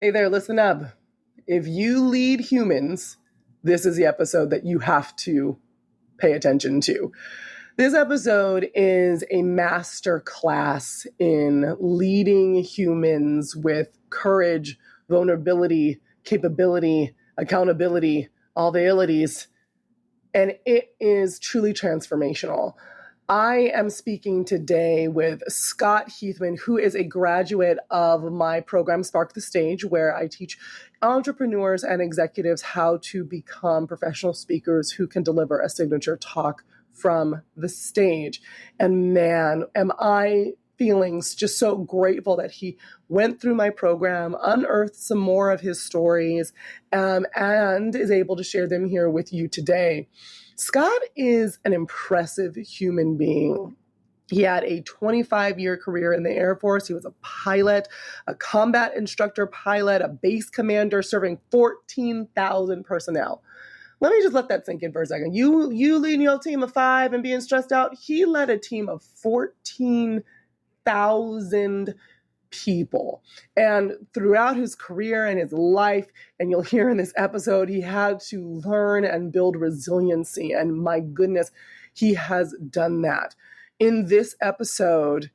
Hey there, listen up. If you lead humans, this is the episode that you have to pay attention to. This episode is a master class in leading humans with courage, vulnerability, capability, accountability, all the abilities, and it is truly transformational. I am speaking today with Scot Heathman, who is a graduate of my program, Spark the Stage, where I teach entrepreneurs and executives how to become professional speakers who can deliver a signature talk from the stage. And man, am I feeling just so grateful that he went through my program, unearthed some more of his stories, and is able to share them here with you today. Scot is an impressive human being. He had a 25-year career in the Air Force. He was a pilot, a combat instructor pilot, a base commander serving 14,000 personnel. Let me just let that sink in for a second. You leading your team of 5 and being stressed out. He led a team of 14,000 people. And throughout his career and his life, and you'll hear in this episode, he had to learn and build resiliency. And my goodness, he has done that. In this episode,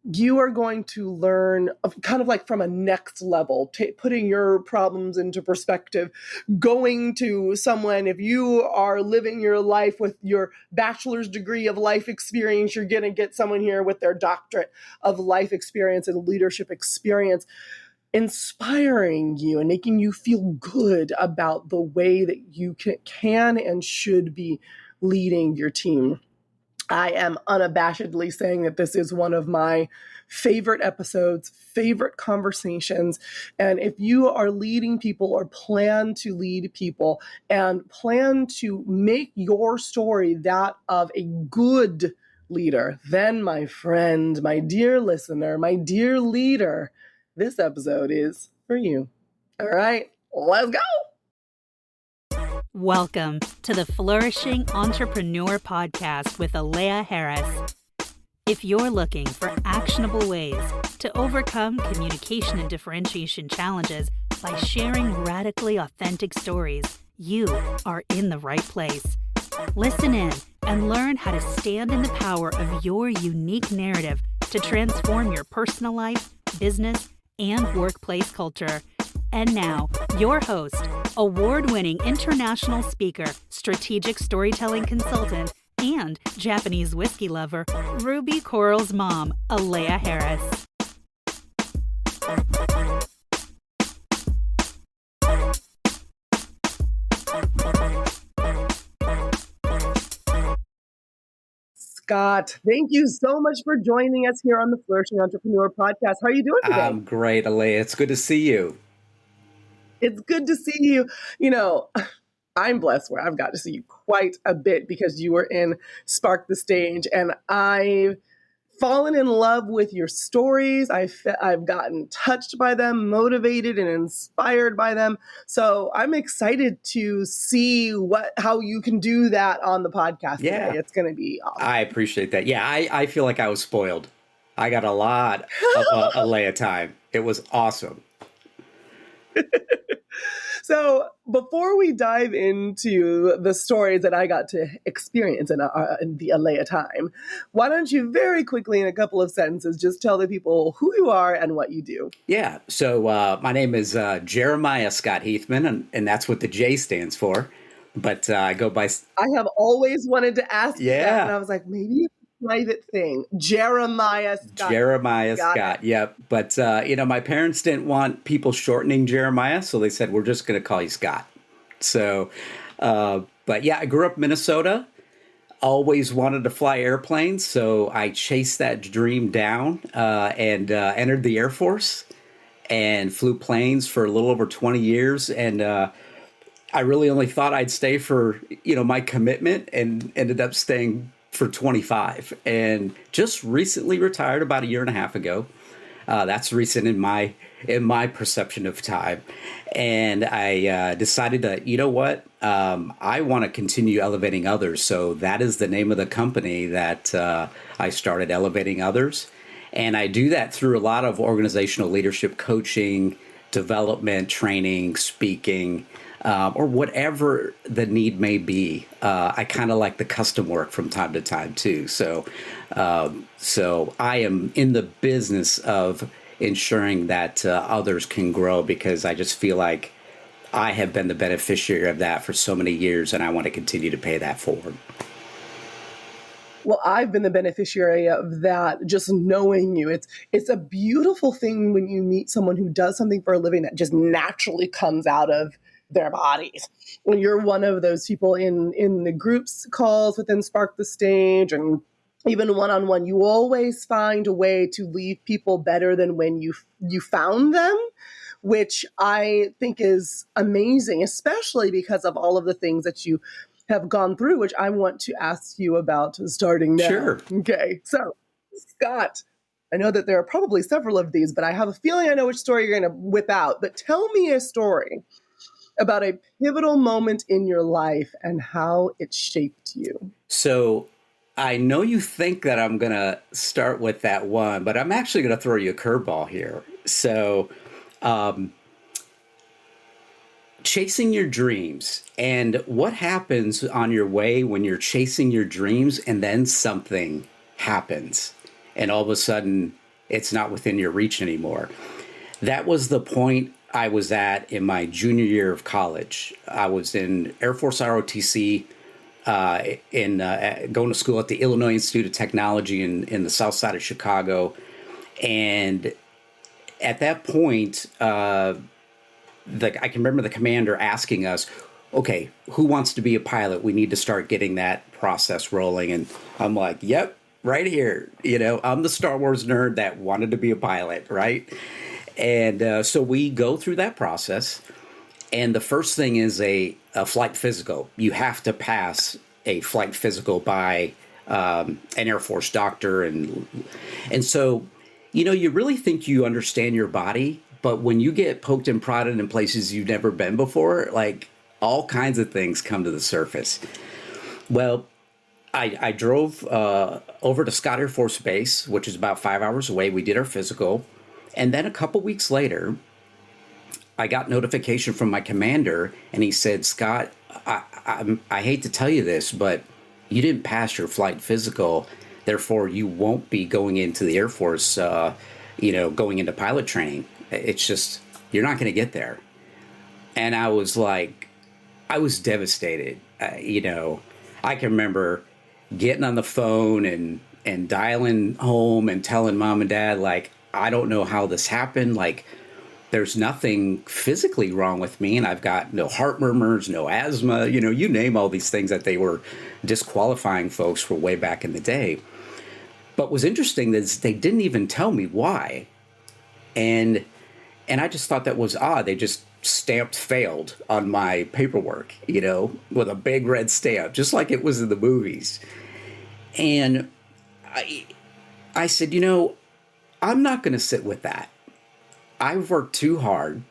you are going to learn kind of like from a next level, putting your problems into perspective, going to someone, if you are living your life with your bachelor's degree of life experience, you're going to get someone here with their doctorate of life experience and leadership experience, inspiring you and making you feel good about the way that you can and should be leading your team. I am unabashedly saying that this is one of my favorite episodes, favorite conversations. And if you are leading people or plan to lead people and plan to make your story that of a good leader, then my friend, my dear listener, my dear leader, this episode is for you. All right, let's go. Welcome to the Flourishing Entrepreneur Podcast with Alea Harris. If you're looking for actionable ways to overcome communication and differentiation challenges by sharing radically authentic stories, you are in the right place. Listen in and learn how to stand in the power of your unique narrative to transform your personal life, business, and workplace culture. And now, your host, award-winning international speaker, strategic storytelling consultant, and Japanese whiskey lover, Ruby Coral's mom, Alea Harris. Scot, thank you so much for joining us here on the Flourishing Entrepreneur Podcast. How are you doing today? I'm great, Alea. It's good to see you. It's good to see you. You know, I'm blessed where I've got to see you quite a bit because you were in Spark the Stage, and I've fallen in love with your stories. I've gotten touched by them, motivated and inspired by them. So I'm excited to see how you can do that on the podcast today. It's going to be awesome. I appreciate that. Yeah, I feel like I was spoiled. I got a lot of Alea time. It was awesome. So before we dive into the stories that I got to experience in the Alea time, why don't you very quickly in a couple of sentences just tell the people who you are and what you do? Yeah. So my name is Jeremiah Scot Heathman, and that's what the J stands for. But I go by... I have always wanted to ask you that, and I was like, maybe it's a private thing. Jeremiah Scot. Jeremiah Scot, yep. But, my parents didn't want people shortening Jeremiah, so they said, we're just going to call you Scot. So, but yeah, I grew up in Minnesota, always wanted to fly airplanes, so I chased that dream down and entered the Air Force and flew planes for a little over 20 years. And I really only thought I'd stay for, my commitment, and ended up staying for 25, and just recently retired about a year and a half ago. That's recent in my perception of time. And I decided that, I want to continue elevating others. So that is the name of the company that I started, Elevating Others. And I do that through a lot of organizational leadership coaching development, training, speaking, or whatever the need may be. I kind of like the custom work from time to time too. So I am in the business of ensuring that others can grow, because I just feel like I have been the beneficiary of that for so many years, and I want to continue to pay that forward. Well, I've been the beneficiary of that, just knowing you. It's a beautiful thing when you meet someone who does something for a living that just naturally comes out of their bodies. When you're one of those people in the groups calls within Spark the Stage, and even one-on-one, you always find a way to leave people better than when you found them, which I think is amazing, especially because of all of the things that you have gone through, which I want to ask you about starting now. Sure. Okay. So, Scott, I know that there are probably several of these, but I have a feeling I know which story you're going to whip out. But tell me a story about a pivotal moment in your life and how it shaped you. So I know you think that I'm going to start with that one, but I'm actually going to throw you a curveball here. So, chasing your dreams, and what happens on your way when you're chasing your dreams and then something happens and all of a sudden it's not within your reach anymore. That was the point I was at in my junior year of college. I was in Air Force ROTC, going to school at the Illinois Institute of Technology in the south side of Chicago. And at that point, I can remember the commander asking us, okay, who wants to be a pilot? We need to start getting that process rolling. And I'm like, yep, right here. I'm the Star Wars nerd that wanted to be a pilot, right? And so we go through that process. And the first thing is a flight physical. You have to pass a flight physical by an Air Force doctor. And so, you really think you understand your body. But when you get poked and prodded in places you've never been before, like all kinds of things come to the surface. Well, I drove over to Scot Air Force Base, which is about 5 hours away. We did our physical. And then a couple weeks later, I got notification from my commander, and he said, Scott, I hate to tell you this, but you didn't pass your flight physical. Therefore, you won't be going into the Air Force, going into pilot training. It's just, you're not going to get there. And I was devastated. I can remember getting on the phone and dialing home and telling mom and dad, like, I don't know how this happened. Like, there's nothing physically wrong with me. And I've got no heart murmurs, no asthma, you name all these things that they were disqualifying folks for way back in the day. But what's interesting is they didn't even tell me why. And I just thought that was odd. They just stamped failed on my paperwork, with a big red stamp, just like it was in the movies. And I said, I'm not going to sit with that. I've worked too hard,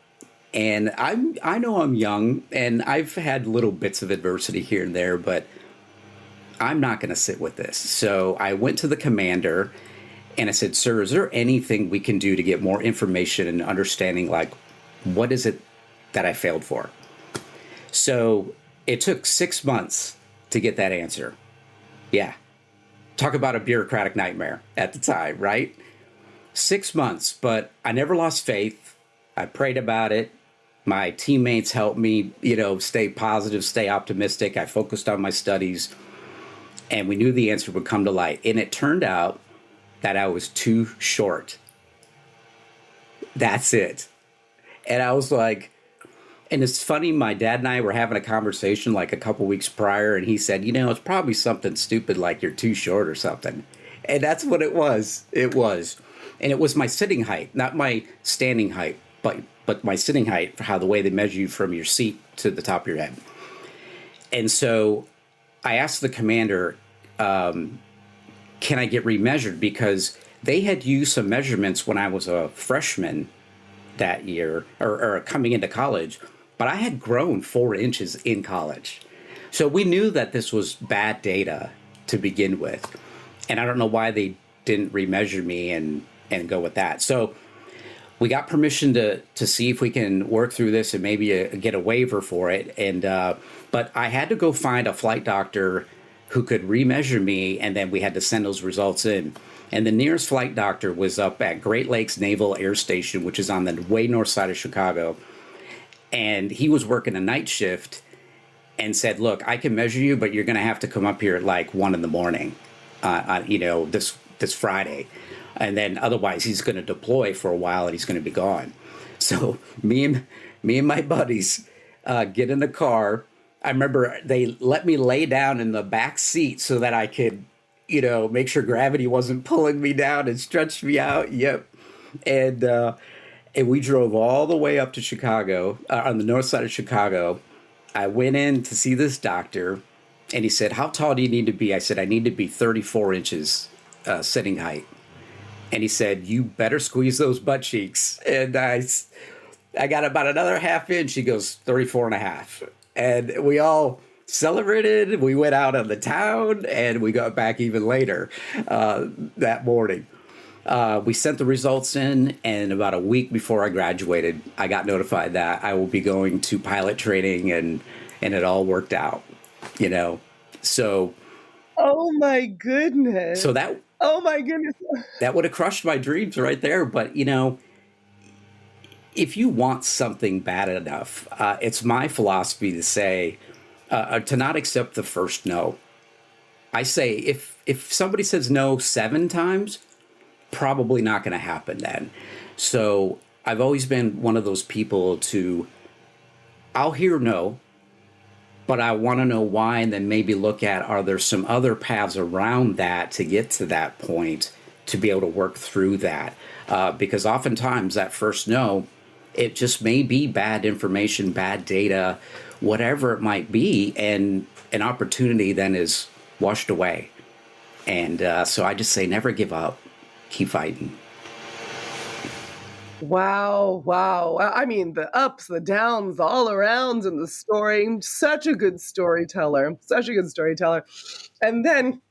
and I know I'm young, and I've had little bits of adversity here and there, but I'm not going to sit with this. So I went to the commander, and I said, sir, is there anything we can do to get more information and understanding, like, what is it that I failed for? So it took 6 months to get that answer. Yeah. Talk about a bureaucratic nightmare at the time, right? 6 months, but I never lost faith. I prayed about it. My teammates helped me, stay positive, stay optimistic. I focused on my studies, and we knew the answer would come to light. And it turned out that I was too short. That's it. And I was like, and it's funny, my dad and I were having a conversation like a couple weeks prior, and he said, it's probably something stupid like you're too short or something. And that's what it was. It was. And it was my sitting height, not my standing height, but my sitting height, for how the way they measure you from your seat to the top of your head. And so I asked the commander, can I get remeasured? Because they had used some measurements when I was a freshman that year, or coming into college, but I had grown 4 inches in college. So we knew that this was bad data to begin with. And I don't know why they didn't remeasure me and go with that. So we got permission to see if we can work through this and maybe get a waiver for it. And but I had to go find a flight doctor who could remeasure me, and then we had to send those results in. And the nearest flight doctor was up at Great Lakes Naval Air Station, which is on the way north side of Chicago. And he was working a night shift and said, look, I can measure you, but you're going to have to come up here at like 1 a.m, this Friday. And then otherwise he's going to deploy for a while and he's going to be gone. So me and my buddies get in the car. I remember they let me lay down in the back seat so that I could, make sure gravity wasn't pulling me down and stretch me out. Yep. And we drove all the way up to Chicago, on the north side of Chicago. I went in to see this doctor, and he said, how tall do you need to be? I said, I need to be 34 inches sitting height. And he said, you better squeeze those butt cheeks. And I got about another half inch. He goes, 34 and a half. And we all celebrated. We went out on the town, and we got back even later that morning. We sent the results in, and about a week before I graduated, I got notified that I will be going to pilot training, and it all worked out, So. Oh my goodness. So that. Oh my goodness. That would have crushed my dreams right there. But, if you want something bad enough, it's my philosophy to say, to not accept the first no. I say, if somebody says no 7 times, probably not going to happen then. So I've always been one of those people I'll hear no, but I want to know why, and then maybe look at, are there some other paths around that to get to that point to be able to work through that? Because oftentimes that first no, it just may be bad information, bad data, whatever it might be, and an opportunity then is washed away. And so I just say, never give up. Keep fighting. Wow. I mean, the ups, the downs, all arounds in the story. Such a good storyteller. And then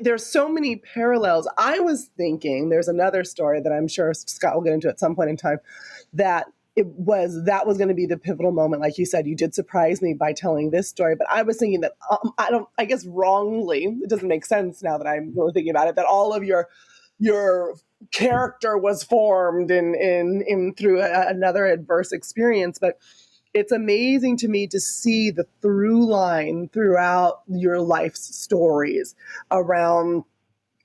there's so many parallels. I was thinking there's another story that I'm sure Scott will get into at some point in time that was going to be the pivotal moment. Like you said, you did surprise me by telling this story, but I was thinking that I guess wrongly, it doesn't make sense now that I'm really thinking about it, that all of your character was formed in through another adverse experience. But it's amazing to me to see the through line throughout your life's stories around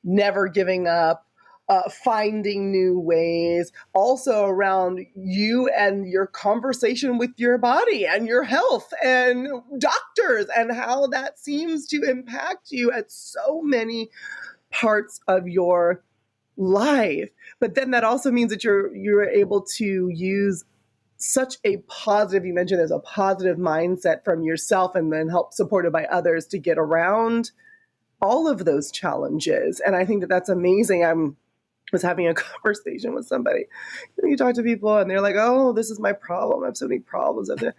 never giving up, finding new ways, also around you and your conversation with your body and your health and doctors, and how that seems to impact you at so many parts of your life. But then that also means that you're able to use such a positive, you mentioned there's a positive mindset from yourself and then help supported by others to get around all of those challenges. And I think that that's amazing. I was having a conversation with somebody. You talk to people and they're like, oh, this is my problem. I have so many problems. And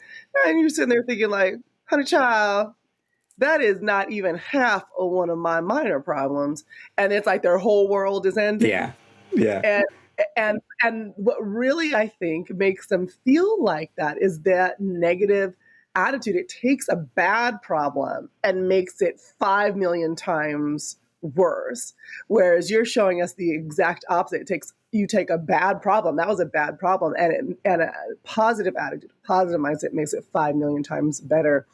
you're sitting there thinking like, honey child, that is not even half of one of my minor problems. And it's like their whole world is ending. Yeah. And what really, I think, makes them feel like that is that negative attitude. It takes a bad problem and makes it 5 million times worse. Whereas you're showing us the exact opposite. You take a bad problem. That was a bad problem. And a positive attitude, positive mindset makes it 5 million times better.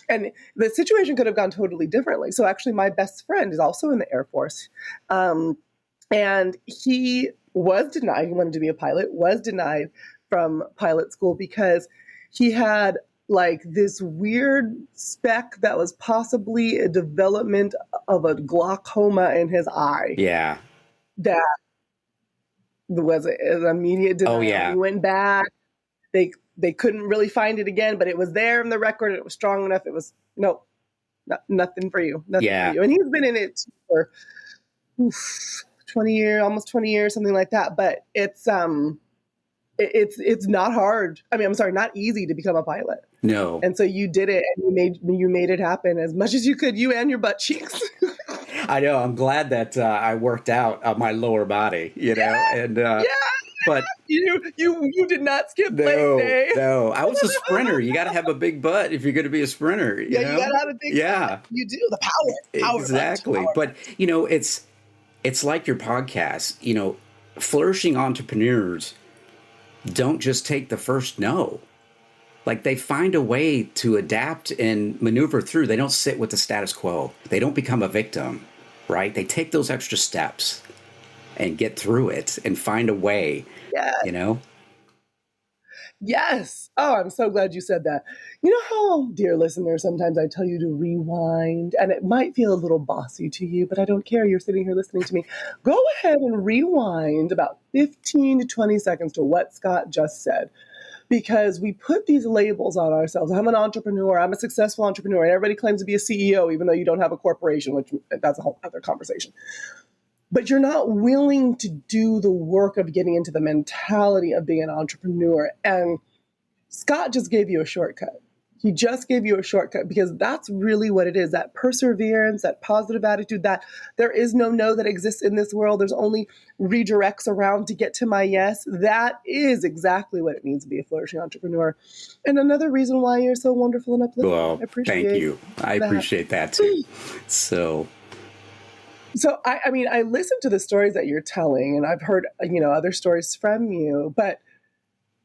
And the situation could have gone totally differently. So actually, my best friend is also in the Air Force. And he was denied. He wanted to be a pilot, was denied from pilot school because he had like this weird speck that was possibly a development of a glaucoma in his eye. Yeah. That was an immediate denial. Oh, yeah. He went back. They couldn't really find it again, but it was there in the record. It was strong enough. It was, nothing for you. Nothing for you. And he's been in it for 20 years, almost 20 years, something like that. But it's not hard. I mean, I'm sorry, not easy to become a pilot. No. And so you did it, and you made it happen as much as you could, you and your butt cheeks. I know. I'm glad that I worked out my lower body, and But you did not skip leg no, day. no, I was a sprinter. You got to have a big butt if you're going to be a sprinter. You You know? gotta have a big Yeah, butt. You do the power exactly. butt. But it's like your podcast. Flourishing entrepreneurs don't just take the first no. Like they find a way to adapt and maneuver through. They don't sit with the status quo. They don't become a victim, right? They take those extra steps and get through it and find a way, Yes. Yes. Oh, I'm so glad you said that. You know how, dear listener, sometimes I tell you to rewind, and it might feel a little bossy to you, but I don't care. You're sitting here listening to me. Go ahead and rewind about 15 to 20 seconds to what Scott just said. Because we put these labels on ourselves. I'm an entrepreneur. I'm a successful entrepreneur. And everybody claims to be a CEO, even though you don't have a corporation, which that's a whole other conversation. But you're not willing to do the work of getting into the mentality of being an entrepreneur. And Scott just gave you a shortcut. He just gave you a shortcut because that's really what it is. That perseverance, that positive attitude, that there is no that exists in this world. There's only redirects around to get to my yes. That is exactly what it means to be a flourishing entrepreneur. And another reason why you're so wonderful and uplifting. Well, thank you. I appreciate that too. So I mean, I listen to the stories that you're telling, and I've heard, other stories from you, but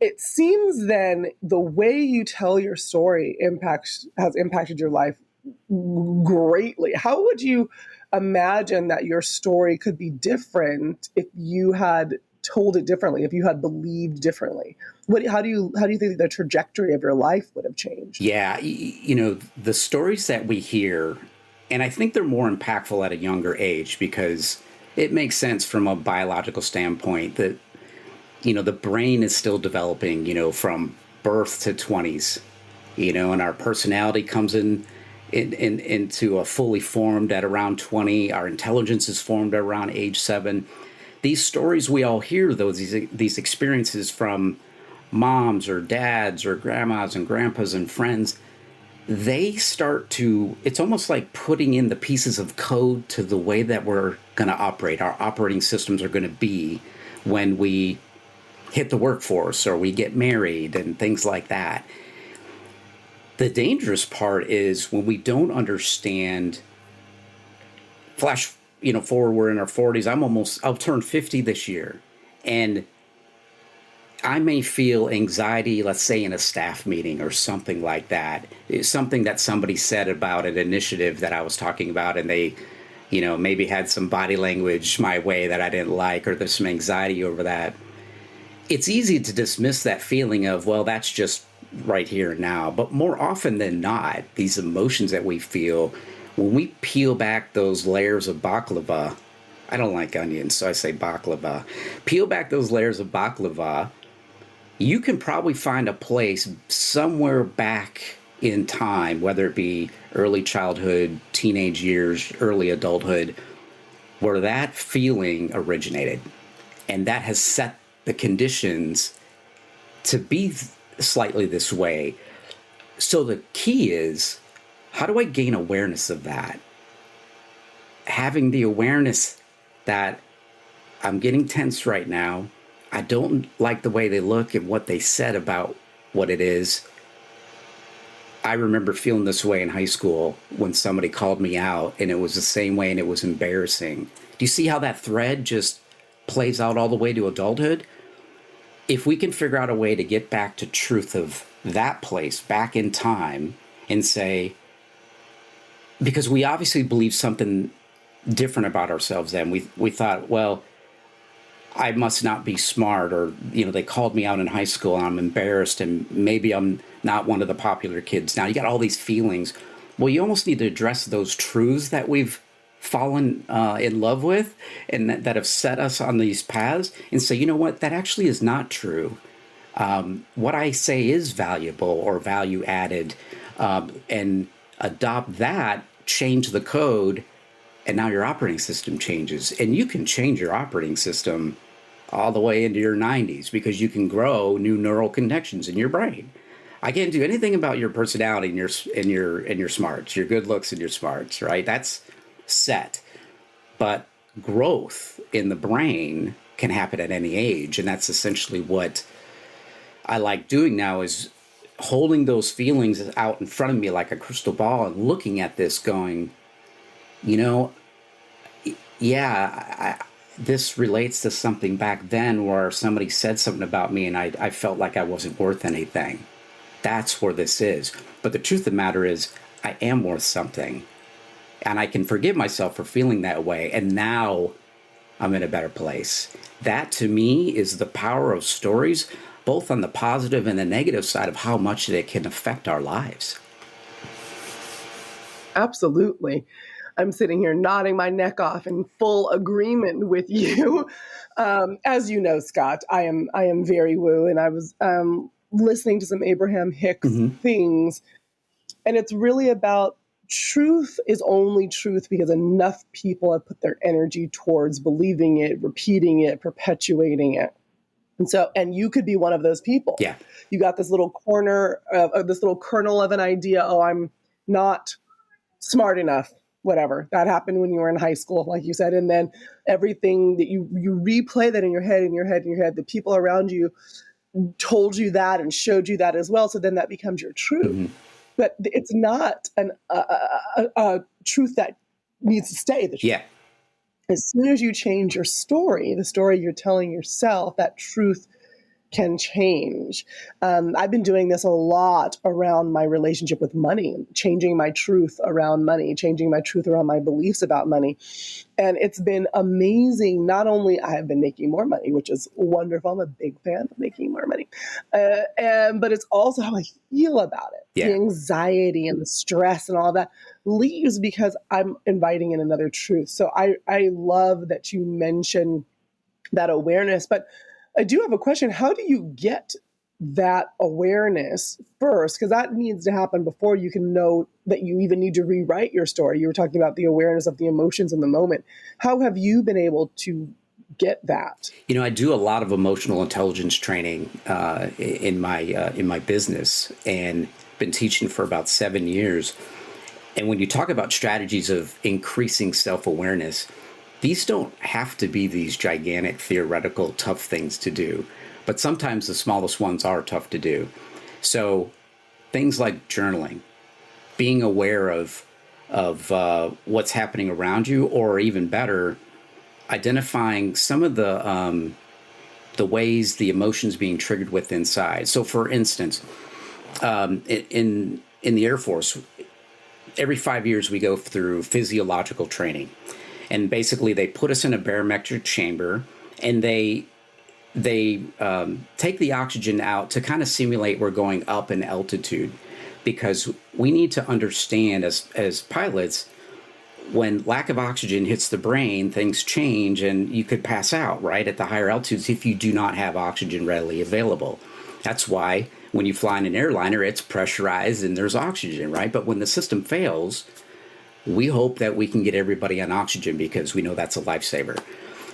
it seems then the way you tell your story has impacted your life greatly. How would you imagine that your story could be different if you had told it differently, if you had believed differently? How do you think the trajectory of your life would have changed? Yeah, the stories that we hear, and I think they're more impactful at a younger age because it makes sense from a biological standpoint that the brain is still developing, from birth to 20s, and our personality comes into a fully formed at around 20. Our intelligence is formed at around age 7. These stories we all hear, these experiences from moms or dads or grandmas and grandpas and friends, they start to, it's almost like putting in the pieces of code to the way that we're going to operate. Our operating systems are going to be when we hit the workforce or we get married and things like that. The dangerous part is when we don't understand, flash, forward, we're in our 40s. I'll turn 50 this year. And I may feel anxiety, let's say in a staff meeting or something like that. It's something that somebody said about an initiative that I was talking about, and they, maybe had some body language my way that I didn't like, or there's some anxiety over that. It's easy to dismiss that feeling of, well, that's just right here and now. But more often than not, these emotions that we feel, when we peel back those layers of baklava, I don't like onions, so I say baklava. Peel back those layers of baklava, you can probably find a place somewhere back in time, whether it be early childhood, teenage years, early adulthood, where that feeling originated. And that has set the conditions to be slightly this way. So the key is, how do I gain awareness of that? Having the awareness that I'm getting tense right now. I don't like the way they look and what they said about what it is. I remember feeling this way in high school when somebody called me out, and it was the same way, and it was embarrassing. Do you see how that thread just plays out all the way to adulthood? If we can figure out a way to get back to truth of that place back in time and say, because we obviously believe something different about ourselves then. We thought, well, I must not be smart, or, they called me out in high school and I'm embarrassed and maybe I'm not one of the popular kids. Now you got all these feelings. Well, you almost need to address those truths that we've fallen in love with and that have set us on these paths and say, you know what, that actually is not true. What I say is valuable or value added, and adopt that, change the code, and now your operating system changes. And you can change your operating system all the way into your 90s because you can grow new neural connections in your brain. I can't do anything about your personality and your smarts, your good looks and your smarts, right? That's set. But growth in the brain can happen at any age. And that's essentially what I like doing now, is holding those feelings out in front of me like a crystal ball and looking at this going, you know, yeah, this relates to something back then where somebody said something about me and I felt like I wasn't worth anything. That's where this is. But the truth of the matter is, I am worth something. And I can forgive myself for feeling that way. And now I'm in a better place. That, to me, is the power of stories, both on the positive and the negative side of how much they can affect our lives. Absolutely. I'm sitting here nodding my neck off in full agreement with you. As you know, Scott, I am very woo, and I was listening to some Abraham Hicks things, and it's really about truth is only truth because enough people have put their energy towards believing it, repeating it, perpetuating it. And you could be one of those people. Yeah. You got this little corner of this little kernel of an idea. Oh, I'm not smart enough, whatever. That happened when you were in high school, like you said. And then everything that you replay that in your head. The people around you told you that and showed you that as well. So then that becomes your truth. But it's not a truth that needs to stay the truth. Yeah. As soon as you change your story, the story you're telling yourself, that truth can change. I've been doing this a lot around my relationship with money, changing my truth around money, changing my truth around my beliefs about money. And it's been amazing. Not only I have been making more money, which is wonderful. I'm a big fan of making more money. But it's also how I feel about it. Yeah. The anxiety and the stress and all that leaves because I'm inviting in another truth. So I love that you mentioned that awareness, but I do have a question. How do you get that awareness first? Because that needs to happen before you can know that you even need to rewrite your story. You were talking about the awareness of the emotions in the moment. How have you been able to get that? You know, I do a lot of emotional intelligence training in my business, and been teaching for about 7 years. And when you talk about strategies of increasing self-awareness, these don't have to be these gigantic, theoretical, tough things to do. But sometimes the smallest ones are tough to do. So things like journaling, being aware of what's happening around you, or even better, identifying some of the ways the emotions being triggered with inside. So for instance, in the Air Force, every 5 years we go through physiological training. And basically, they put us in a barometric chamber, and they take the oxygen out to kind of simulate we're going up in altitude, because we need to understand as pilots, when lack of oxygen hits the brain, things change, and you could pass out, right, at the higher altitudes if you do not have oxygen readily available. That's why when you fly in an airliner, it's pressurized and there's oxygen, right? But when the system fails, we hope that we can get everybody on oxygen because we know that's a lifesaver.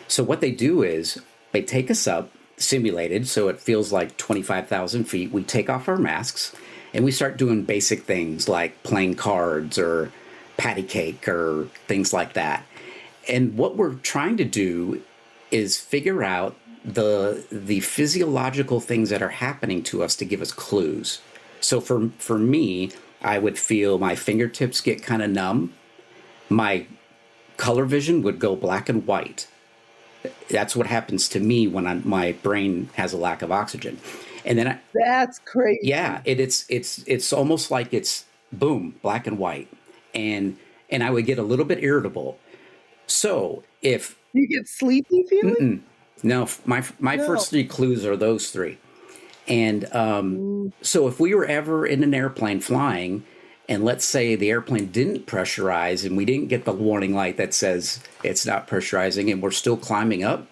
So what they do is they take us up, simulated, so it feels like 25,000 feet. We take off our masks and we start doing basic things like playing cards or patty cake or things like that. And what we're trying to do is figure out the physiological things that are happening to us to give us clues. So for me, I would feel my fingertips get kind of numb. My color vision would go black and white. That's what happens to me when my brain has a lack of oxygen. And then that's crazy. Yeah, it's almost like it's boom, black and white. And I would get a little bit irritable. So if you get sleepy feeling? No, my first three clues are those three. And so if we were ever in an airplane flying, and let's say the airplane didn't pressurize and we didn't get the warning light that says it's not pressurizing and we're still climbing up,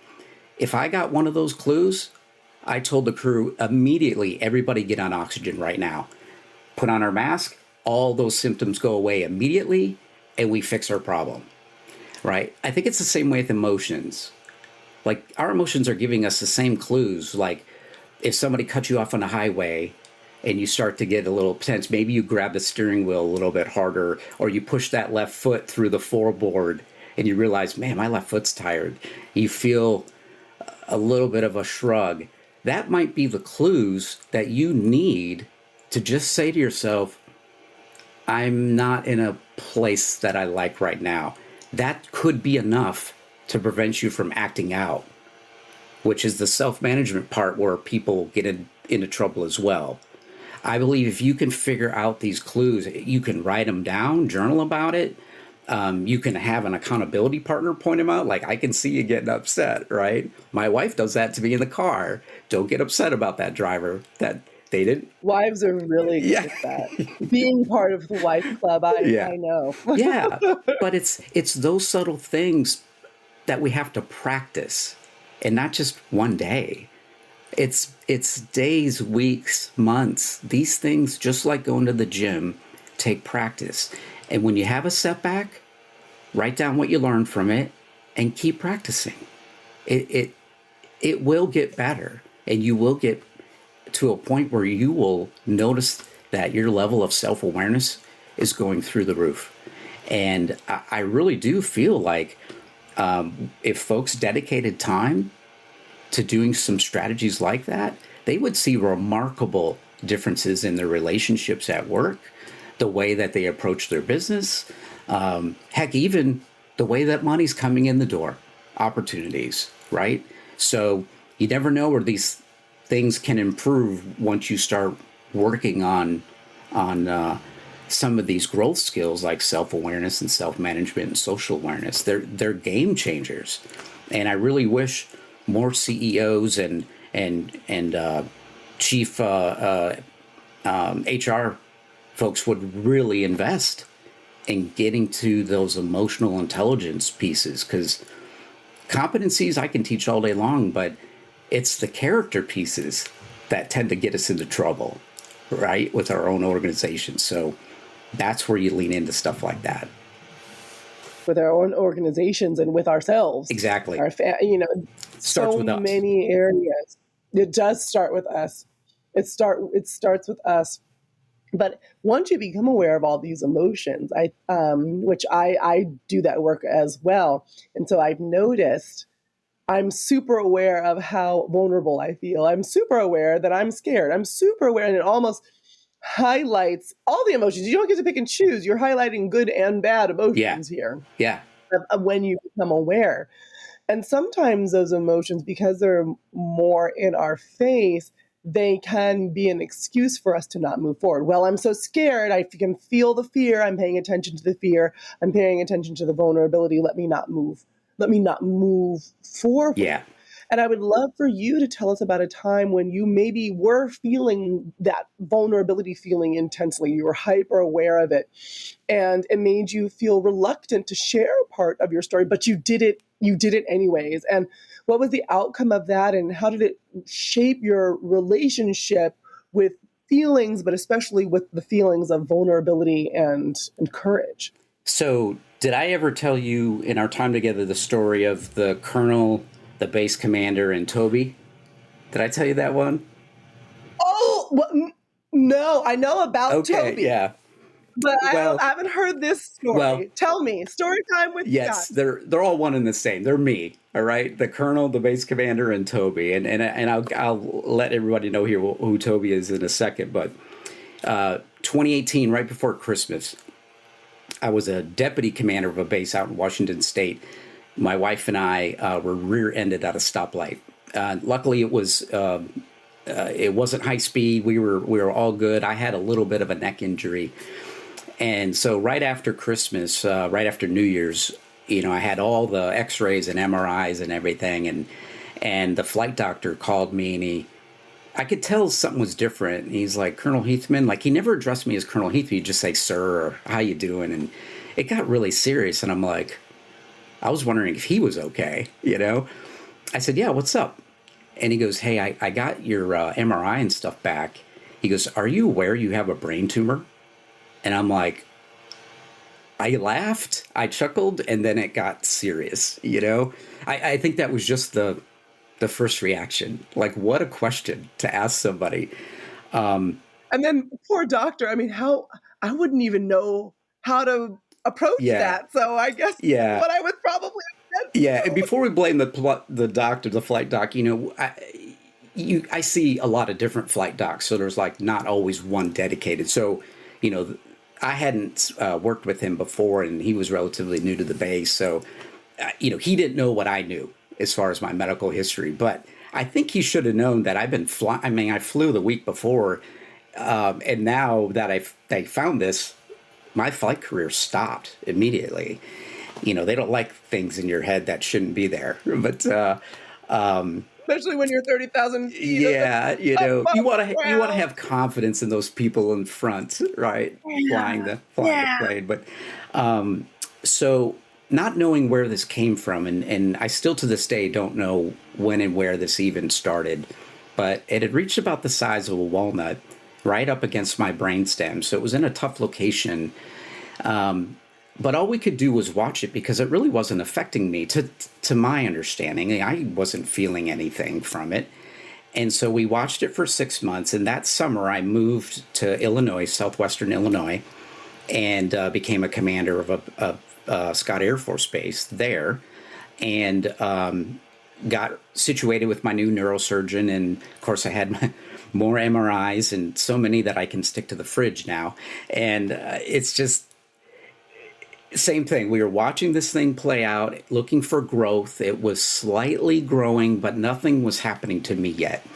if I got one of those clues, I told the crew immediately, everybody get on oxygen right now. Put on our mask, all those symptoms go away immediately, and we fix our problem, right? I think it's the same way with emotions. Like, our emotions are giving us the same clues. Like, if somebody cut you off on a highway and you start to get a little tense, maybe you grab the steering wheel a little bit harder, or you push that left foot through the floorboard and you realize, man, my left foot's tired. You feel a little bit of a shrug, that might be the clues that you need to just say to yourself, I'm not in a place that I like right now. That could be enough to prevent you from acting out, which is the self-management part where people get into trouble as well. I believe if you can figure out these clues, you can write them down, journal about it. You can have an accountability partner point them out. Like, I can see you getting upset, right? My wife does that to me in the car. Don't get upset about that driver that they didn't. Wives are really good Yeah. at that. Being part of the wife club, Yeah. I know. Yeah. But it's those subtle things that we have to practice, and not just one day. It's days, weeks, months. These things, just like going to the gym, take practice. And when you have a setback, write down what you learned from it and keep practicing. It will get better, and you will get to a point where you will notice that your level of self-awareness is going through the roof. And I really do feel like if folks dedicated time to doing some strategies like that, they would see remarkable differences in their relationships at work, the way that they approach their business, heck, even the way that money's coming in the door, opportunities, right? So you never know where these things can improve once you start working on some of these growth skills like self-awareness and self-management and social awareness. They're game changers. And I really wish more CEOs and chief HR folks would really invest in getting to those emotional intelligence pieces, because competencies I can teach all day long, but it's the character pieces that tend to get us into trouble, right, with our own organization. So that's where you lean into stuff like that. With our own organizations and with ourselves. Exactly. Starts with us. Many areas. It does start with us. It starts with us. But once you become aware of all these emotions, which I do that work as well. And so I've noticed I'm super aware of how vulnerable I feel. I'm super aware that I'm scared. I'm super aware, and it almost highlights all the emotions. You don't get to pick and choose. You're highlighting good and bad emotions here. Yeah. Of when you become aware. And sometimes those emotions, because they're more in our face, they can be an excuse for us to not move forward. Well, I'm so scared. I can feel the fear. I'm paying attention to the fear. I'm paying attention to the vulnerability. Let me not move. Let me not move forward. Yeah. And I would love for you to tell us about a time when you maybe were feeling that vulnerability feeling intensely. You were hyper aware of it, and it made you feel reluctant to share part of your story, but you did it anyways. And what was the outcome of that, and how did it shape your relationship with feelings, but especially with the feelings of vulnerability and courage? So did I ever tell you in our time together the story of the colonel, the base commander, and Toby? Did I tell you that one? Oh, no, I know about Toby. Yeah. But I haven't heard this story. Well, tell me. Story time with yes, Scott. They're all one and the same. They're me, all right? The colonel, the base commander, and Toby. And I'll let everybody know here who Toby is in a second. But 2018, right before Christmas, I was a deputy commander of a base out in Washington State. My wife and I were rear-ended at a stoplight. Luckily, it wasn't high speed. We were all good. I had a little bit of a neck injury. And so right after Christmas, right after New Year's, I had all the x-rays and MRIs and everything. And the flight doctor called me, and I could tell something was different. And he's like, Colonel Heathman, like, he never addressed me as Colonel Heathman. He'd just say, sir, or how you doing? And it got really serious. And I'm like, I was wondering if he was okay, I said, yeah, what's up? And he goes, hey, I got your MRI and stuff back. He goes, are you aware you have a brain tumor? And I'm like, I laughed, I chuckled, and then it got serious, I think that was just the first reaction. Like, what a question to ask somebody. And then poor doctor, I wouldn't even know how to approach that. So I guess what I would probably have said Yeah, and before we blame the doctor, the flight doc, I see a lot of different flight docs, so there's like not always one dedicated. So, you know, I hadn't worked with him before, and he was relatively new to the base, so he didn't know what I knew as far as my medical history. But I think he should have known that I've been flying. I mean, I flew the week before, and now that they found this, my flight career stopped immediately. They don't like things in your head that shouldn't be there, but. Especially when you're 30,000 feet. Yeah, you want to have confidence in those people in front, right? Flying the plane. But so not knowing where this came from, and I still to this day don't know when and where this even started, but it had reached about the size of a walnut right up against my brainstem. So it was in a tough location. But all we could do was watch it because it really wasn't affecting me. To my understanding, I wasn't feeling anything from it. And so we watched it for 6 months. And that summer, I moved to Illinois, southwestern Illinois, and became a commander of a Scott Air Force Base there. And got situated with my new neurosurgeon. And, of course, I had more MRIs and so many that I can stick to the fridge now. And it's just... Same thing. We were watching this thing play out, looking for growth. It was slightly growing, but nothing was happening to me yet.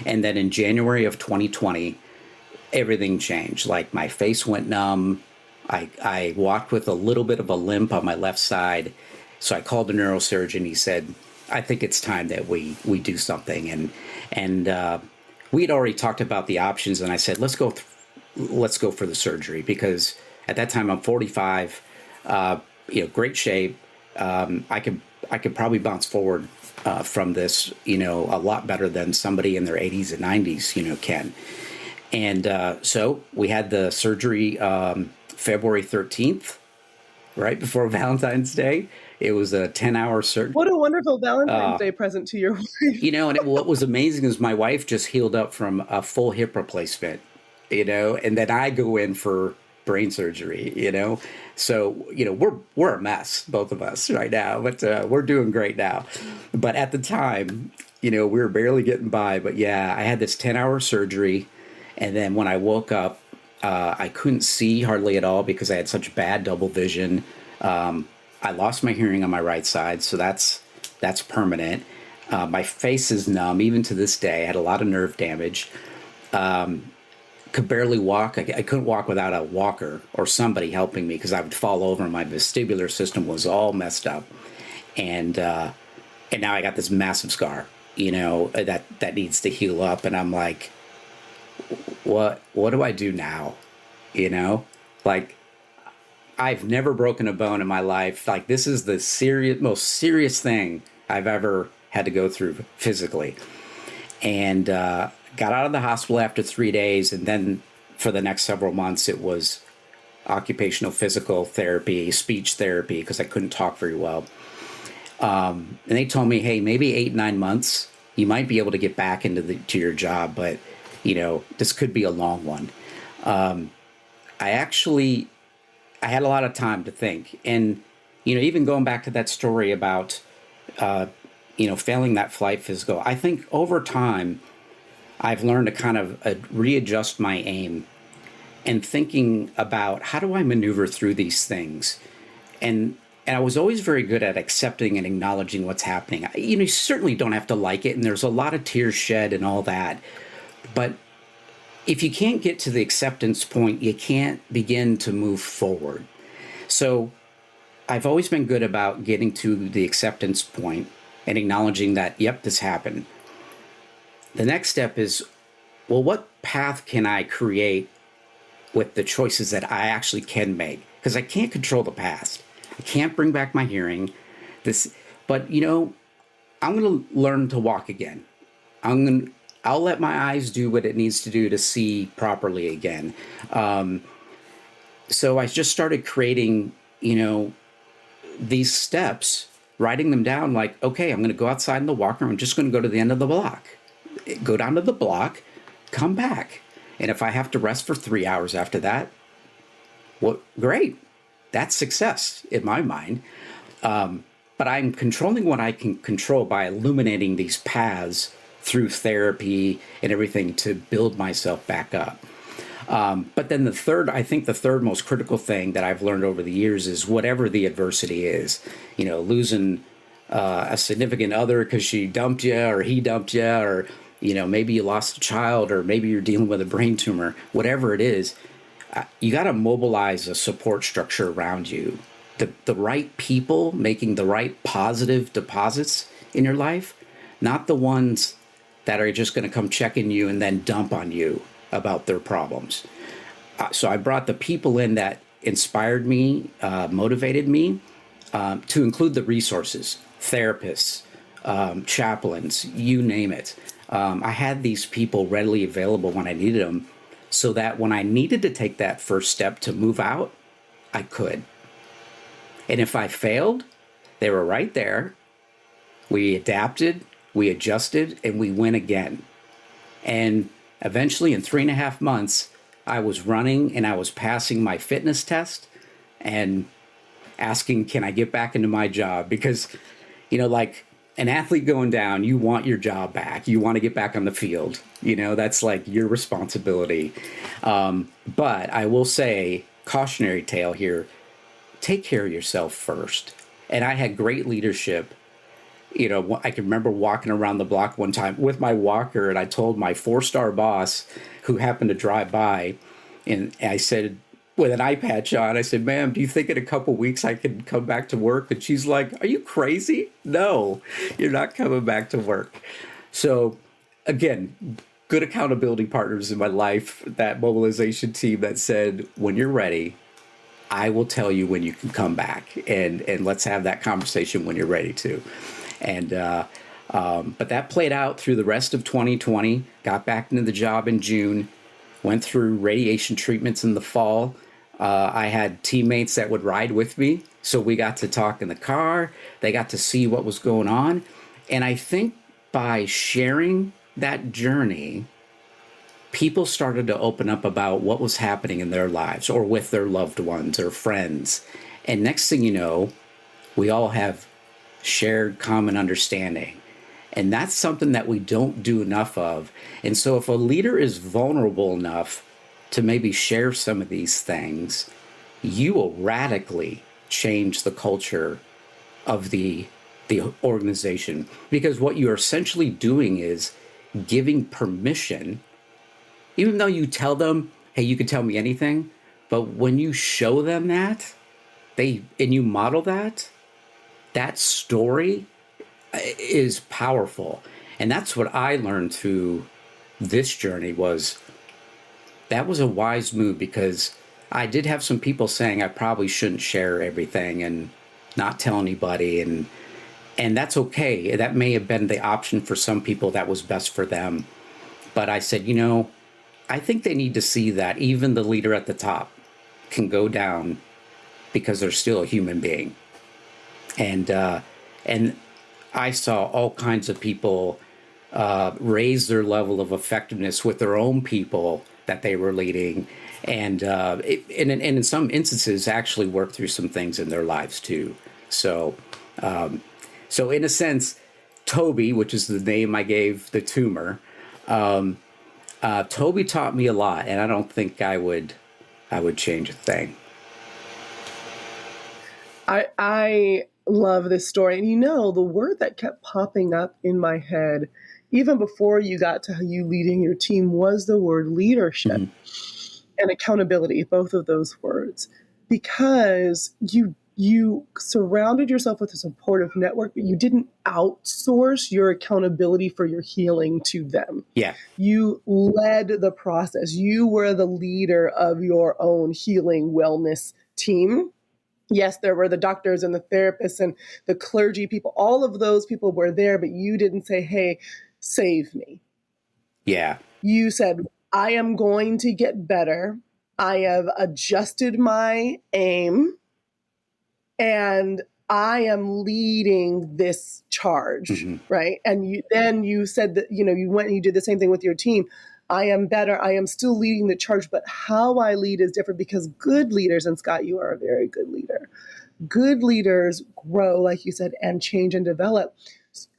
And then in January of 2020, everything changed. Like my face went numb. I walked with a little bit of a limp on my left side. So I called the neurosurgeon. He said, I think it's time that we do something. And we had already talked about the options. And I said, let's go for the surgery, because at that time I'm 45. Great shape. I could probably bounce forward from this, a lot better than somebody in their 80s and 90s, can. And so we had the surgery February 13th, right before Valentine's Day. It was a 10-hour surgery. What a wonderful Valentine's Day present to your wife. And what was amazing is my wife just healed up from a full hip replacement, and then I go in for brain surgery, So, we're a mess, both of us right now, but we're doing great now. But at the time, we were barely getting by. But yeah, I had this 10-hour surgery. And then when I woke up, I couldn't see hardly at all because I had such bad double vision. I lost my hearing on my right side. So that's permanent. My face is numb even to this day. I had a lot of nerve damage. Could barely walk. I couldn't walk without a walker or somebody helping me because I would fall over and my vestibular system was all messed up. And now I got this massive scar, that needs to heal up. And I'm like, what do I do now? Like I've never broken a bone in my life. Like this is the most serious thing I've ever had to go through physically. And, got out of the hospital after 3 days, and then for the next several months, it was occupational physical therapy, speech therapy, because I couldn't talk very well. And they told me, hey, maybe 8-9 months, you might be able to get back to your job, but, this could be a long one. I had a lot of time to think. And, even going back to that story about, failing that flight physical, I think over time, I've learned to kind of readjust my aim and thinking about how do I maneuver through these things. And I was always very good at accepting and acknowledging what's happening. You certainly don't have to like it, and there's a lot of tears shed and all that. But if you can't get to the acceptance point, you can't begin to move forward. So I've always been good about getting to the acceptance point and acknowledging that, yep, this happened. The next step is, well, what path can I create with the choices that I actually can make? Because I can't control the past. I can't bring back my hearing. But I'm going to learn to walk again. I'll let my eyes do what it needs to do to see properly again. So I just started creating, these steps, writing them down like, okay, I'm going to go outside in the walker. I'm just going to go to the end of the block. Go down to the block, come back. And if I have to rest for 3 hours after that, well, great. That's success in my mind. but I'm controlling what I can control by illuminating these paths through therapy and everything to build myself back up. But then I think the third most critical thing that I've learned over the years is whatever the adversity is, losing a significant other because she dumped you or he dumped you, or, maybe you lost a child, or maybe you're dealing with a brain tumor, whatever it is, you got to mobilize a support structure around you. The right people making the right positive deposits in your life, not the ones that are just going to come check in you and then dump on you about their problems. So I brought the people in that inspired me, motivated me, to include the resources, therapists, chaplains, you name it. I had these people readily available when I needed them, so that when I needed to take that first step to move out, I could. And if I failed, they were right there. We adapted, we adjusted, and we went again. And eventually, in 3.5 months, I was running and I was passing my fitness test and asking, can I get back into my job? Because, like an athlete going down, you want your job back. You want to get back on the field. That's like your responsibility. But I will say, cautionary tale here, take care of yourself first. And I had great leadership. I can remember walking around the block one time with my walker, and I told my 4-star boss, who happened to drive by, and I said, with an eye patch on, I said, ma'am, do you think in a couple weeks I can come back to work? And she's like, are you crazy? No, you're not coming back to work. So again, good accountability partners in my life, that mobilization team that said, when you're ready, I will tell you when you can come back, and let's have that conversation when you're ready to. And but that played out through the rest of 2020. Got back into the job in June. Went through radiation treatments in the fall. I had teammates that would ride with me, so we got to talk in the car. They got to see what was going on, and I think by sharing that journey, people started to open up about what was happening in their lives or with their loved ones or friends. And next thing you know, we all have shared common understanding. And that's something that we don't do enough of. And so if a leader is vulnerable enough to maybe share some of these things, you will radically change the culture of the organization. Because what you're essentially doing is giving permission, even though you tell them, hey, you can tell me anything, but when you show them that, and you model that story is powerful. And that's what I learned through this journey that was a wise move, because I did have some people saying I probably shouldn't share everything and not tell anybody. And that's okay. That may have been the option for some people that was best for them. But I said, I think they need to see that even the leader at the top can go down because they're still a human being. And I saw all kinds of people raise their level of effectiveness with their own people that they were leading, and in some instances actually work through some things in their lives too. So in a sense, Toby, which is the name I gave the tumor, Toby taught me a lot, and I don't think I would change a thing. I love this story. And the word that kept popping up in my head, even before you got to you leading your team, was the word leadership and accountability, both of those words, because you surrounded yourself with a supportive network, but you didn't outsource your accountability for your healing to them. Yeah. You led the process. You were the leader of your own healing wellness team. Yes, there were the doctors and the therapists and the clergy people. All of those people were there, but you didn't say, hey, save me. Yeah. You said, I am going to get better. I have adjusted my AiM, and I am leading this charge, right? And then you said that, you went and you did the same thing with your team. I am better. I am still leading the charge, but how I lead is different, because good leaders, and Scott, you are a very good leader. good leaders grow, like you said, and change and develop.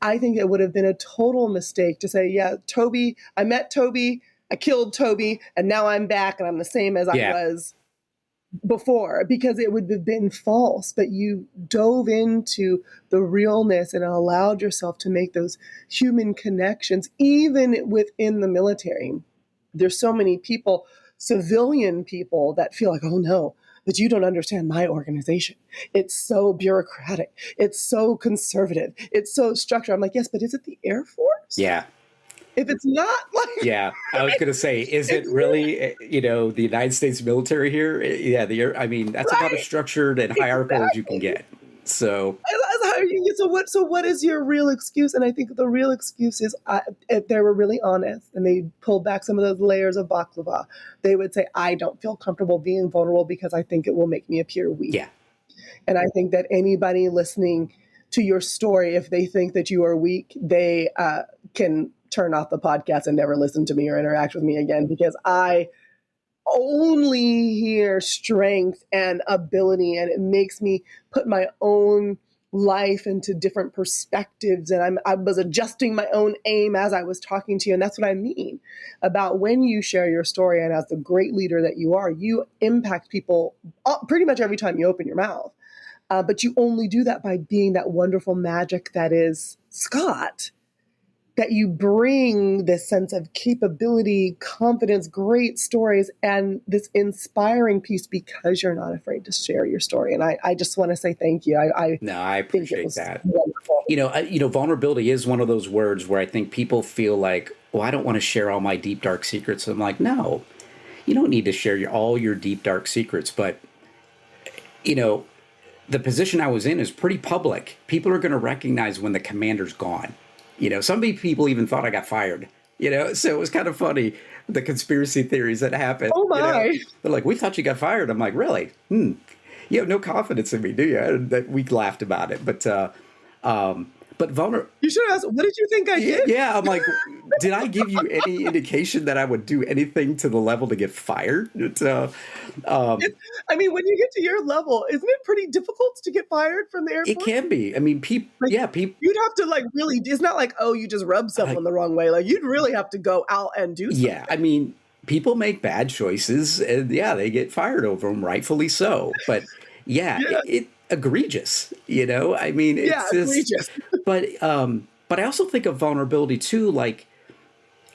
I think it would have been a total mistake to say, yeah, Toby, I met Toby, I killed Toby, and now I'm back and I'm the same as I was before, because it would have been false. But you dove into the realness and allowed yourself to make those human connections, even within the military. There's so many people, civilian people, that feel like, oh no, but you don't understand my organization. It's so bureaucratic. It's so conservative. It's so structured. I'm like, yes, but is it the Air Force? Yeah. If it's not, like, Yeah, I was going to say, is it really, the United States military here? Yeah, I mean, that's about as structured and hierarchical as you can get. So what is your real excuse? And I think the real excuse is, if they were really honest and they pulled back some of those layers of baklava, they would say, I don't feel comfortable being vulnerable because I think it will make me appear weak. Yeah. And I think that anybody listening to your story, if they think that you are weak, they can turn off the podcast and never listen to me or interact with me again, because I only hear strength and ability, and it makes me put my own life into different perspectives. And I was adjusting my own AiM as I was talking to you. And that's what I mean about when you share your story. And as the great leader that you are, you impact people pretty much every time you open your mouth. But you only do that by being that wonderful magic that is Scott, that you bring this sense of capability, confidence, great stories, and this inspiring piece because you're not afraid to share your story. And I just want to say thank you. I appreciate that. Wonderful. Vulnerability is one of those words where I think people feel like, well, I don't want to share all my deep, dark secrets. I'm like, no, you don't need to share all your deep, dark secrets. But, the position I was in is pretty public. People are going to recognize when the commander's gone. Some people even thought I got fired, so it was kind of funny, the conspiracy theories that happened. Oh my. They're like, we thought you got fired. I'm like, really? You have no confidence in me, do you? And that we laughed about it. But you should ask, what did you think I did? Yeah, I'm like, did I give you any indication that I would do anything to the level to get fired? When you get to your level, isn't it pretty difficult to get fired from the Air Force? It can be. I mean, people. You'd have to really. It's not like, oh, you just rub someone the wrong way. Like, you'd really have to go out and do something. Yeah, I mean, people make bad choices, and they get fired over them, rightfully so. But it egregious. I mean, it's egregious. But I also think of vulnerability too, like,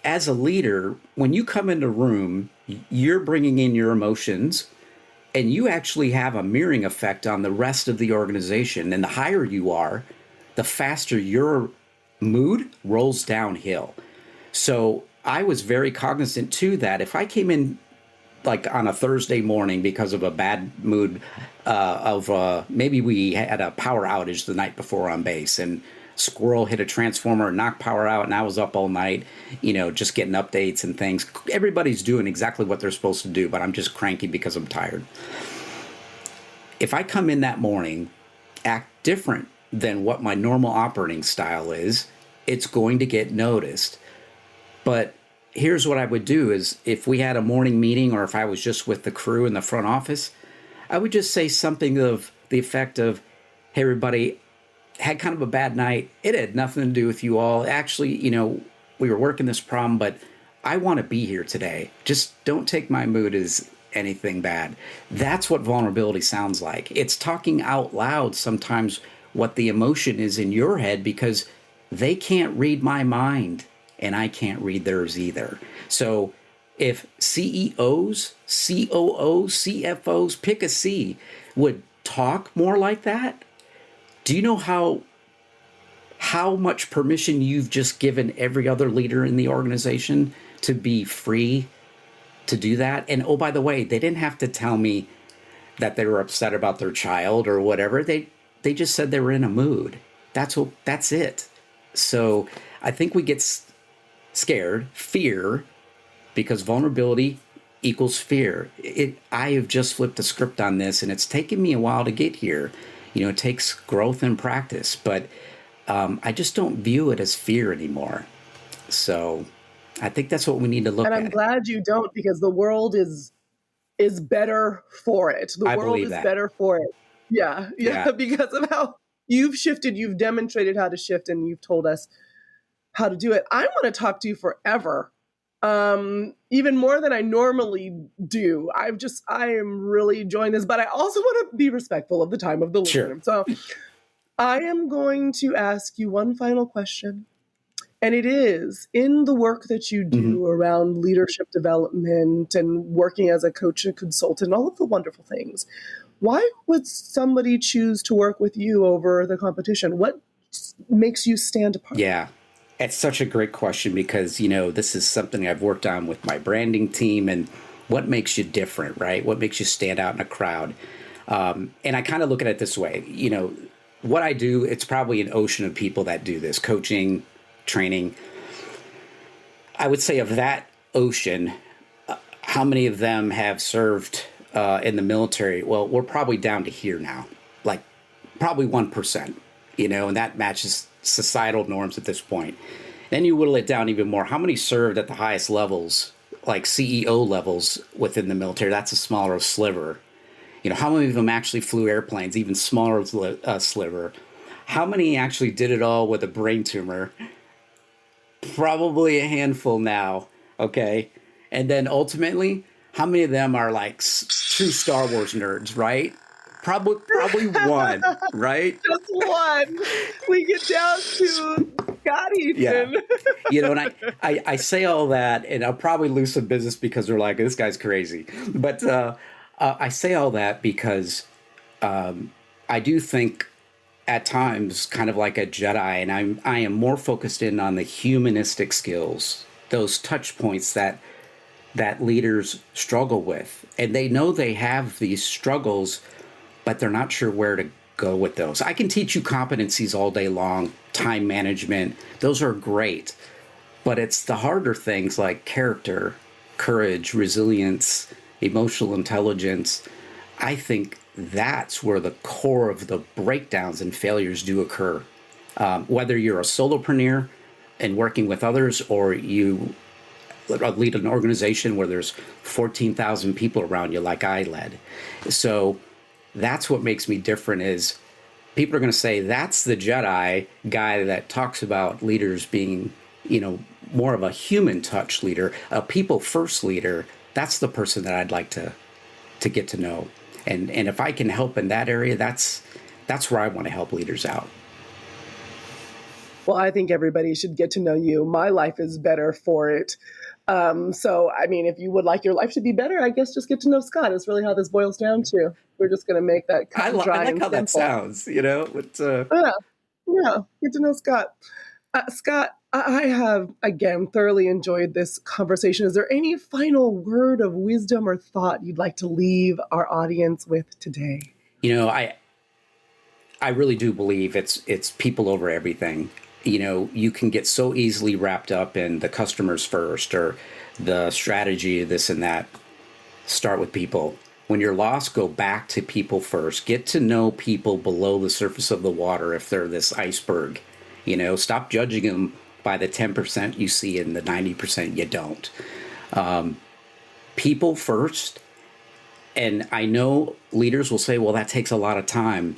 as a leader, when you come into a room, you're bringing in your emotions, and you actually have a mirroring effect on the rest of the organization. And the higher you are, the faster your mood rolls downhill. So I was very cognizant too that if I came in like on a Thursday morning because of a bad mood maybe we had a power outage the night before on base, and squirrel hit a transformer and knocked power out, and I was up all night, just getting updates and things. Everybody's doing exactly what they're supposed to do, but I'm just cranky because I'm tired. If I come in that morning, act different than what my normal operating style is, it's going to get noticed. But here's what I would do is, if we had a morning meeting or if I was just with the crew in the front office, I would just say something of the effect of, hey, everybody, had kind of a bad night. It had nothing to do with you all. Actually, we were working this problem, but I want to be here today. Just don't take my mood as anything bad. That's what vulnerability sounds like. It's talking out loud sometimes what the emotion is in your head, because they can't read my mind and I can't read theirs either. So if CEOs, COOs, CFOs, pick a C, would talk more like that, do you know how much permission you've just given every other leader in the organization to be free to do that? And oh, by the way, they didn't have to tell me that they were upset about their child or whatever. They just said they were in a mood. That's it. So I think we get scared, fear, because vulnerability equals fear. I have just flipped the script on this, and it's taken me a while to get here. It takes growth and practice, but I just don't view it as fear anymore. So I think that's what we need to look at. And I'm glad you don't, because the world is better for it. The world is better for it. Yeah. because of how you've shifted, you've demonstrated how to shift, and you've told us how to do it. I want to talk to you forever, even more than I normally do. I am really enjoying this, but I also want to be respectful of the time of the listener. So I am going to ask you one final question. And it is, in the work that you do around leadership development and working as a coach and consultant, all of the wonderful things, why would somebody choose to work with you over the competition? What makes you stand apart? Yeah, it's such a great question because, this is something I've worked on with my branding team, and what makes you different, right? What makes you stand out in a crowd? And I kind of look at it this way, what I do, it's probably an ocean of people that do this, coaching, training. I would say of that ocean, how many of them have served in the military? Well, we're probably down to here now, like probably 1%, and that matches societal norms at this point. Then you whittle it down even more. How many served at the highest levels, like CEO levels within the military? That's a smaller sliver. How many of them actually flew airplanes, even smaller sliver? How many actually did it all with a brain tumor? Probably a handful now, okay? And then ultimately, how many of them are like true Star Wars nerds, right? Probably one, right? Just one. We get down to Scot Heathman. Yeah. And I say all that, and I'll probably lose some business because they're like, this guy's crazy. But I say all that because I do think at times kind of like a Jedi, and I am more focused in on the humanistic skills, those touch points that leaders struggle with. And they know they have these struggles, but they're not sure where to go with those. I can teach you competencies all day long, time management. Those are great. But it's the harder things like character, courage, resilience, emotional intelligence. I think that's where the core of the breakdowns and failures do occur. Whether you're a solopreneur and working with others, or you lead an organization where there's 14,000 people around you like I led. So that's what makes me different is people are going to say, that's the Jedi guy that talks about leaders being, more of a human touch leader, a people first leader. That's the person that I'd like to get to know. And if I can help in that area, that's where I want to help leaders out. Well, I think everybody should get to know you. My life is better for it. So, if you would like your life to be better, I guess just get to know Scot. It's really how this boils down to. We're just going to make that cut and dry. I like how that sounds, Yeah, get to know Scot. Scot, I have, again, thoroughly enjoyed this conversation. Is there any final word of wisdom or thought you'd like to leave our audience with today? I really do believe it's people over everything. You can get so easily wrapped up in the customers first or the strategy, this and that. Start with people. When you're lost, go back to people first. Get to know people below the surface of the water if they're this iceberg. Stop judging them by the 10% you see and the 90% you don't. People first. And I know leaders will say, well, that takes a lot of time.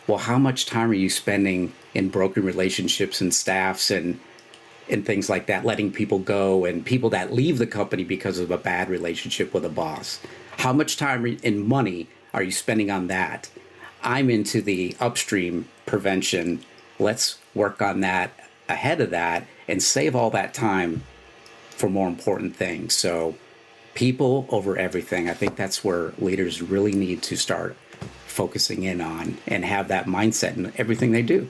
Well, how much time are you spending in broken relationships and staffs and things like that, letting people go and people that leave the company because of a bad relationship with a boss? How much time and money are you spending on that? I'm into the upstream prevention. Let's work on that ahead of that and save all that time for more important things. So people over everything. I think that's where leaders really need to start focusing in on and have that mindset in everything they do.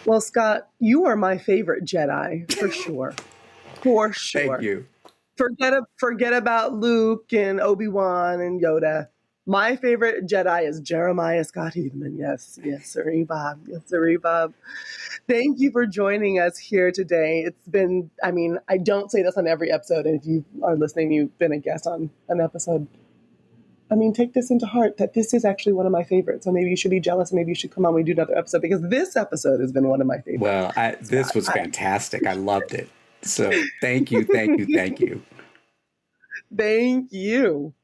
Well, Scot, you are my favorite Jedi, for sure. For sure. Thank you. Forget about Luke and Obi-Wan and Yoda. My favorite Jedi is Jeremiah Scot Heathman. Yes, sirree, Bob. Yes, sirree, Bob. Thank you for joining us here today. It's been, I don't say this on every episode, and if you are listening, you've been a guest on an episode. Take this into heart that this is actually one of my favorites. So maybe you should be jealous and maybe you should come on and we do another episode because this episode has been one of my favorites. Well, this was fantastic. I loved it. So thank you. Thank you. Thank you.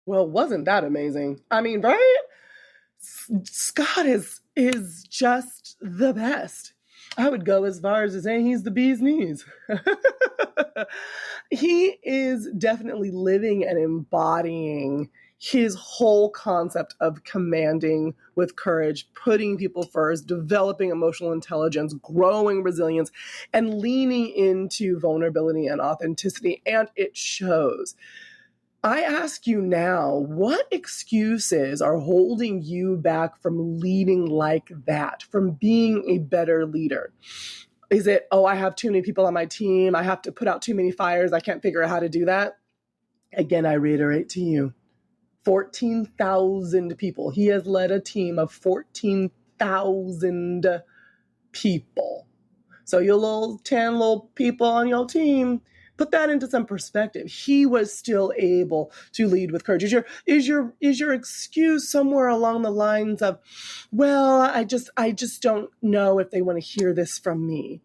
Well, wasn't that amazing? I mean, right? Scott is just the best. I would go as far as to say he's the bee's knees. He is definitely living and embodying his whole concept of commanding with courage, putting people first, developing emotional intelligence, growing resilience, and leaning into vulnerability and authenticity. And it shows. I ask you now, what excuses are holding you back from leading like that, from being a better leader? Is it, oh, I have too many people on my team. I have to put out too many fires. I can't figure out how to do that. Again, I reiterate to you, 14,000 people. He has led a team of 14,000 people. So your little 10 little people on your team, put that into some perspective. He was still able to lead with courage. Is your excuse somewhere along the lines of, well, I just don't know if they want to hear this from me?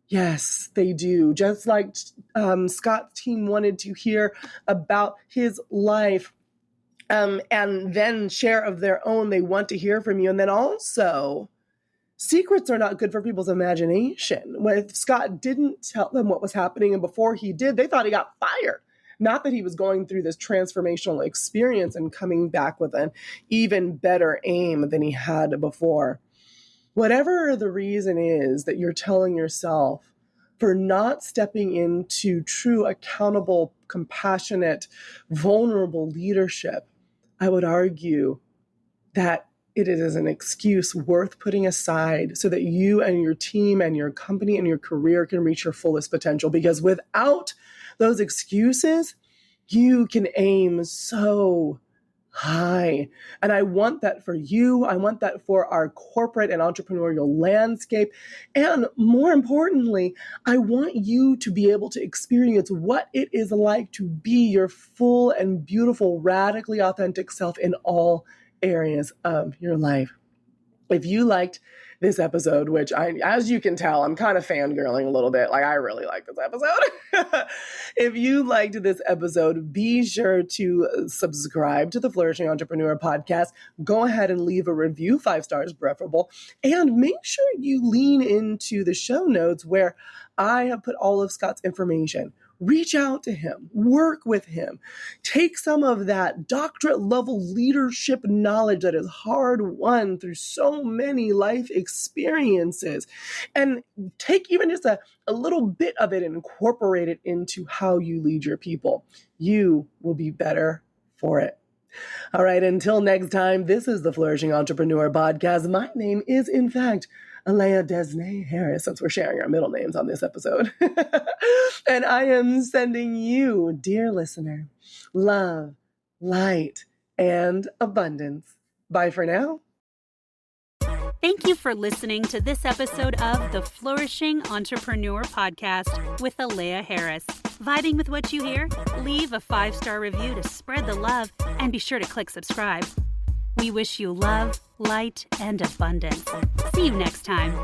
Yes, they do. Just like Scott's team wanted to hear about his life, and then share of their own. They want to hear from you. And then also, secrets are not good for people's imagination. When Scott didn't tell them what was happening, and before he did, they thought he got fired. Not that he was going through this transformational experience and coming back with an even better aim than he had before. Whatever the reason is that you're telling yourself for not stepping into true, accountable, compassionate, vulnerable leadership, I would argue that it is an excuse worth putting aside so that you and your team and your company and your career can reach your fullest potential. Because without those excuses, you can aim so high. And I want that for you. I want that for our corporate and entrepreneurial landscape. And more importantly, I want you to be able to experience what it is like to be your full and beautiful, radically authentic self in all areas of your life. If you liked this episode, which as you can tell, I'm kind of fangirling a little bit. Like, I really like this episode. If you liked this episode, be sure to subscribe to the Flourishing Entrepreneur podcast. Go ahead and leave a review, 5 stars preferable, and make sure you lean into the show notes where I have put all of Scott's information. Reach out to him, work with him, take some of that doctorate level leadership knowledge that is hard won through so many life experiences, and take even just a little bit of it and incorporate it into how you lead your people. You will be better for it. All right, until next time, this is the Flourishing Entrepreneur podcast. My name is, in fact, Alea Desnay Harris, since we're sharing our middle names on this episode. And I am sending you, dear listener, love, light, and abundance. Bye for now. Thank you for listening to this episode of the Flourishing Entrepreneur Podcast with Alea Harris. Vibing with what you hear? Leave a 5-star review to spread the love, and be sure to click subscribe. We wish you love, light, and abundance. See you next time.